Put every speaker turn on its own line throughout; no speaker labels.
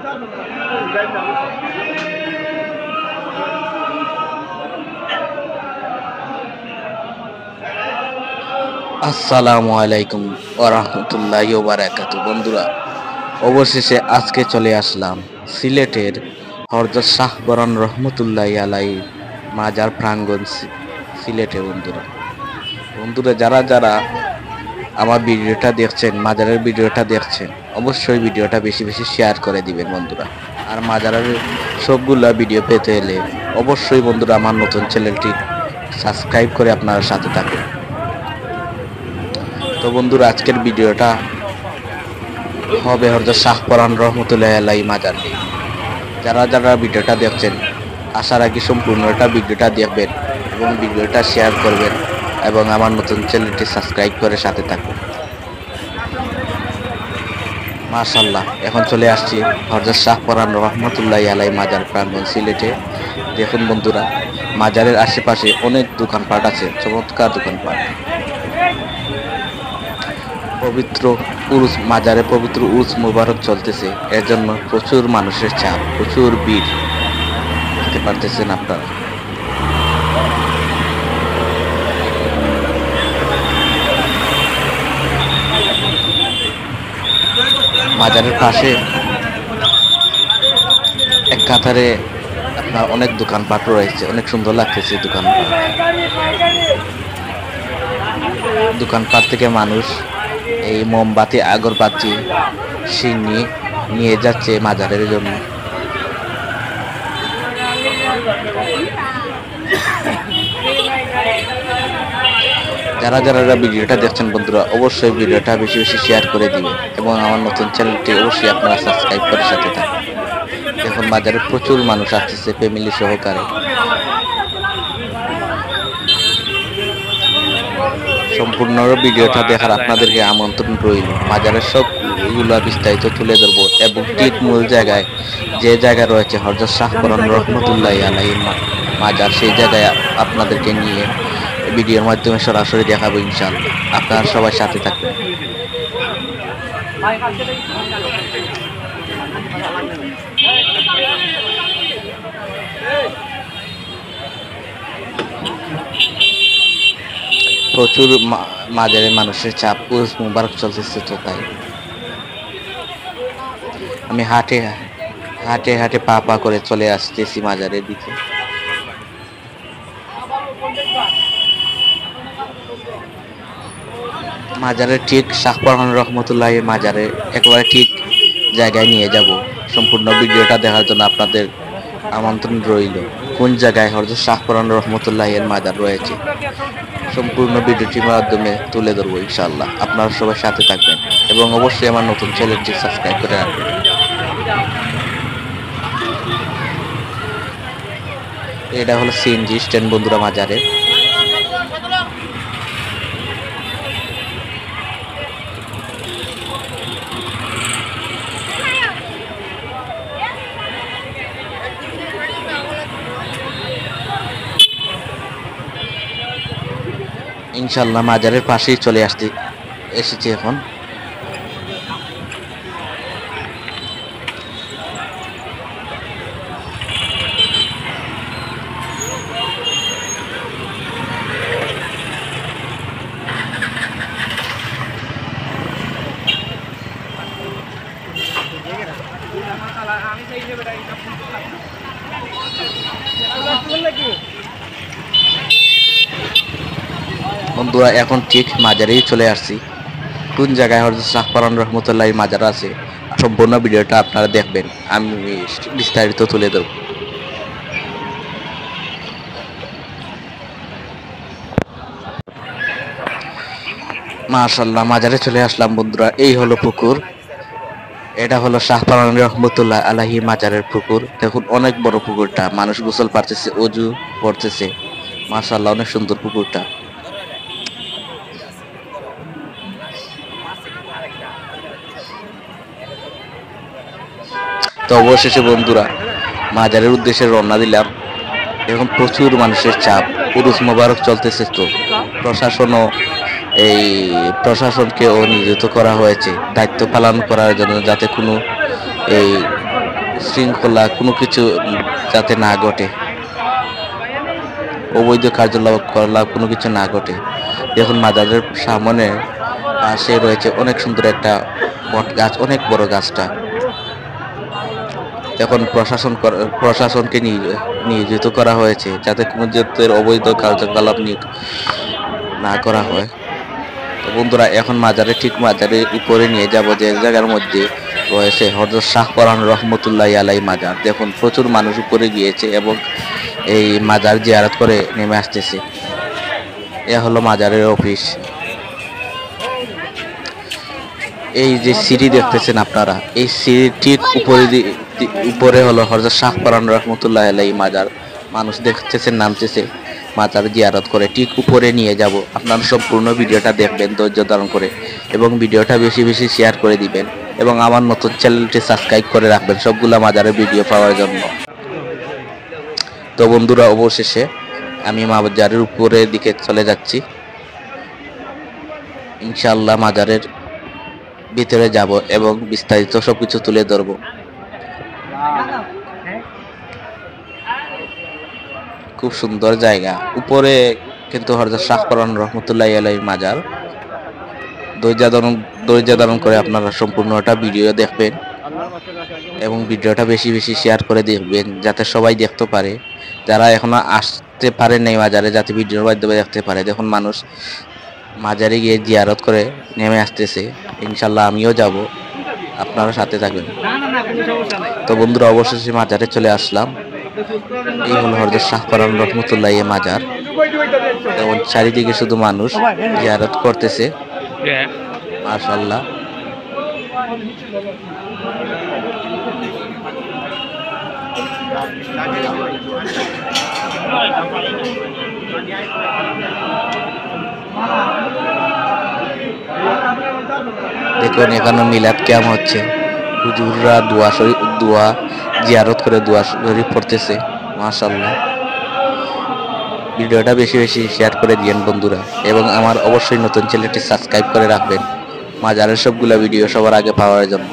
আসসালামু আলাইকুম ওয়া রাহমাতুল্লাহি ওয়া বারাকাতুহু। বন্ধুরা, অবশেষে আজকে চলে আসলাম সিলেটের হযরত শাহ পরান রহমতুল্লাহি আলাইহি মাজার প্রাঙ্গণ সিলেটে। বন্ধুরা যারা যারা আমার ভিডিওটা দেখছেন, মাজারের ভিডিওটা দেখছেন, অবশ্যই ভিডিওটা বেশি বেশি শেয়ার করে দিবেন বন্ধুরা। আর মাজারের সবগুলা ভিডিও পেতে হলে অবশ্যই বন্ধুরা আমার নতুন চ্যানেলটি সাবস্ক্রাইব করে আপনারা সাথে থাকুন। তো বন্ধুরা, আজকের ভিডিওটা হবে হযরত শাহ পরান রহমতুল্লাহি আলাইহি মাজার নিয়ে। যারা যারা ভিডিওটা দেখছেন, আশা রাখি সম্পূর্ণটা ভিডিওটা দেখবেন এবং ভিডিওটা শেয়ার করবেন এবং আমার নতুন চ্যানেলটি সাবস্ক্রাইব করে সাথে থাকুন। মাশাআল্লাহ, এখন চলে আসছি হযরত শাহ পরান রহমতুল্লাহি আলাইহি মাজার প্রাঙ্গণ সিলেটে। দেখুন বন্ধুরা, মাজারের আশেপাশে অনেক দোকানপাট আছে, চমৎকার দোকানপাট। মাজারে পবিত্র উরুস মুবারক চলতেছে, এর জন্য প্রচুর মানুষের চাপ, প্রচুর ভিড় দেখতে পারতেছেন আপনারা। মাজারের পাশে এক কাতারে আপনার অনেক দোকানপাট রয়েছে, অনেক সুন্দর লাগতেছে দোকানপাট থেকে মানুষ এই মোমবাতি, আগরবাতি, সিন্নি নিয়ে যাচ্ছে মাজারের জন্য। যারা যারা ভিডিওটা দেখছেন বন্ধুরা, অবশ্যই ভিডিওটা বেশি বেশি শেয়ার করে দিবেন এবং আমার নতুন চ্যানেলটি অবশ্যই আপনারা সাবস্ক্রাইব করে সাথে থাকুন। এখন বাজারে প্রচুর মানুষ আসতেছে ফ্যামিলি সহকারে। সম্পূর্ণ ভিডিওটা দেখার আপনাদেরকে আমন্ত্রণ রইল। মাজারের সবগুলো বিস্তারিত তুলে ধরবো এবং ঠিক মূল জায়গায় যে জায়গা রয়েছে হযরত শাহ পরান রহমতুল্লাহি আলাইহি মাজার, সেই জায়গায় আপনাদেরকে নিয়ে ভিডিওর মাধ্যমে সরাসরি দেখাবো ইনশাআল্লাহ। আপনারা সবাই সাথে থাকবেন। প্রচুর মাজারে মানুষের চাপ, উরুস মুবারক চলতেছে, তো তাই আমি হাঁটে হাঁটে পা পা করে চলে আসতেছি মাজারের দিকে। মাজারের ঠিক শাহ পরান রহমতুল্লাহি মাজারে একেবারে ঠিক জায়গায় নিয়ে যাব। সম্পূর্ণ ভিডিওটা দেখার জন্য আপনাদের আমন্ত্রণ রইল। কোন জায়গায় হযরত শাহ পরান রহমতুল্লাহি এর মাজার রয়েছে সম্পূর্ণ ভিডিওটির মাধ্যমে তুলে ধরবো ইনশাআল্লাহ। আপনারা সবাই সাথে থাকবেন এবং অবশ্যই আমার নতুন চ্যানেলটি সাবস্ক্রাইব করে রাখবেন। এটা হলো সিএনজি স্ট্যান্ড বন্ধুরা মাজারে। ইনশাআল্লাহ মাজারের পাশেই চলে এসেছি এখন। বন্ধুরা, এখন ঠিক মাজারেই চলে আসছি। কোন জায়গায় হযরত শাহ পরান রহমতুল্লাহি মাজার আছে সম্পূর্ণ ভিডিওটা আপনারা দেখবেন, আমি বিস্তারিত তুলে ধরব। মাশাআল্লাহ, মাজারে চলে আসলাম বন্ধুরা। এই হলো পুকুর, এটা হলো শাহ পরান রহমতুল্লাহি আলাইহি মাজারের পুকুর। দেখুন অনেক বড় পুকুরটা, মানুষ গোসল পারতেছে, ওযু করতেছে। মাশাআল্লাহ, অনেক সুন্দর পুকুরটা। তো অবশেষে বন্ধুরা মাজারের উদ্দেশ্যে রওনা দিলাম। এখন প্রচুর মানুষের চাপ, উরুস মোবারক চলতেছে, তো প্রশাসনকেও নিয়োজিত করা হয়েছে দায়িত্ব পালন করার জন্য, যাতে কোনো শৃঙ্খলা কোনো কিছু যাতে না ঘটে, অবৈধ কার্যকলাপ কোনো কিছু না ঘটে। দেখুন মাজারের সামনে পাশে রয়েছে অনেক সুন্দর একটা বট গাছ, অনেক বড় গাছটা। এখন প্রশাসনকে নিয়োজিত করা হয়েছে যাতে কোনো জাতের অবৈধ কার্যকলাপ না করা হয়। তো বন্ধুরা এখন ঠিক মাজারের উপরে নিয়ে যাব, যে জায়গার মধ্যে রয়েছে হযরত শাহ পরান রহমতুল্লাহ আলাই মাজার। দেখুন প্রচুর মানুষ উপরে গিয়েছে এবং এই মাজার জিয়ারত করে নেমে আসতেছে। এ হলো মাজারের অফিস। এই যে সিঁড়ি দেখতেছেন আপনারা, এই সিঁড়ির ঠিক উপরে হলো হযরত শাহ পরান রহমতুল্লাহ আলাই মাজার। মানুষ দেখতেছেন নামতেছে মাজার জিয়ারত করে। ঠিক উপরে নিয়ে যাব, আপনারা সম্পূর্ণ ভিডিওটা দেখবেন ধৈর্য ধারণ করে এবং ভিডিওটা বেশি বেশি শেয়ার করে দিবেন এবং আমার নতুন চ্যানেলটি সাবস্ক্রাইব করে রাখবেন সবগুলা মাজারের ভিডিও পাওয়ার জন্য। তো বন্ধুরা অবশেষে আমি মাজারের উপরের দিকে চলে যাচ্ছি। ইনশাআল্লাহ মাজারের ভিতরে যাব এবং বিস্তারিত সবকিছু তুলে ধরব। খুব সুন্দর জায়গা। উপরে কিন্তু হযরত শাহ পরান রহমতুল্লাহ আলাইহির মাজার। ধৈর্য ধারণ করে আপনারা সম্পূর্ণটা ভিডিও দেখবেন এবং ভিডিওটা বেশি বেশি শেয়ার করে দেখবেন যাতে সবাই দেখতে পারে, যারা এখনো আসতে পারেন নাই মাজারে যাতে ভিডিওর মাধ্যমে দেখতে পারে। দেখুন মানুষ মাজারে গিয়ে জিয়ারত করে নেমে আসতেছে। ইনশাল্লাহ আমিও যাব, আপনারা সাথে থাকবেন। তো বন্ধুরা অবশেষে মাজারে চলে আসলাম। এই হলো হযরত শাহ পরান রহমতুল্লাহ মাজার। এবং চারিদিকে শুধু মানুষ জিয়ারত করতেছে। মাশাআল্লাহ। দেখুন এখানে মিলাদ কিয়াম হচ্ছে, হুজুররা দোয়া জিয়ারত করে দোয়া শরীফ পড়তেছে। মাশাআল্লাহ। ভিডিওটা বেশি বেশি শেয়ার করে দিয়েন বন্ধুরা এবং আমার অবশ্যই নতুন চ্যানেলটি সাবস্ক্রাইব করে রাখবেন মাজারের সবগুলা ভিডিও সবার আগে পাওয়ার জন্য।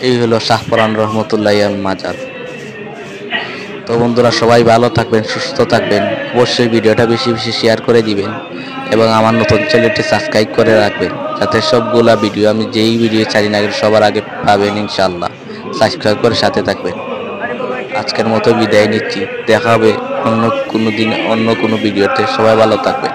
এই হলো শাহ পরান রহমতুল্লাহ মাজার। তো বন্ধুরা সবাই ভালো থাকবেন, সুস্থ থাকবেন। অবশ্যই ভিডিওটা বেশি বেশি শেয়ার করে দিবেন এবং আমার নতুন চ্যানেলটি সাবস্ক্রাইব করে রাখবেন যাতে সবগুলা ভিডিও আমি যেই ভিডিও ছাড়ি না সবার আগে পাবেন। ইনশাআল্লাহ সাবস্ক্রাইব করে সাথে থাকবেন। আজকের মতো বিদায় নিচ্ছি, দেখা হবে অন্য কোনো দিন অন্য কোনো ভিডিওতে। সবাই ভালো থাকবেন।